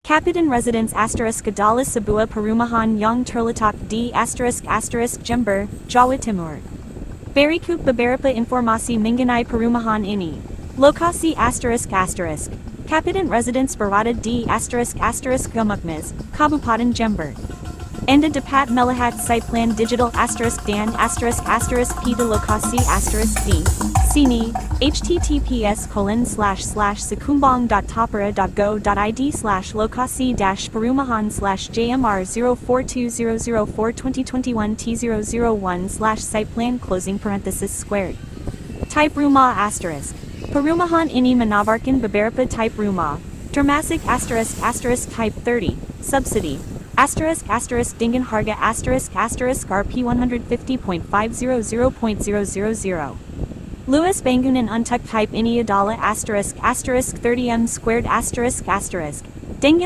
Kapitan residence *Adalah Sebuah Perumahan yang terletak di *Jember, Jawa Timur. Berikut beberapa informasi mengenai perumahan ini. Lokasi **. Kapitan residence berada di **Gemukmes, Kabupaten Jember. Anda dapat melihat site plan digital dan **pita lokasi **di sini. https://sekumbang.tapera.go.id/lokasi-perumahan/jmr04200042021t001/site plan closing parenthesis squared. Type rumah **. Perumahan ini menawarkan beberapa type rumah. Termasuk **, type 30, subsidi. **, dengan harga Rp 150.500.000. Luas bangunan untuk type ini adalah **30m², dengan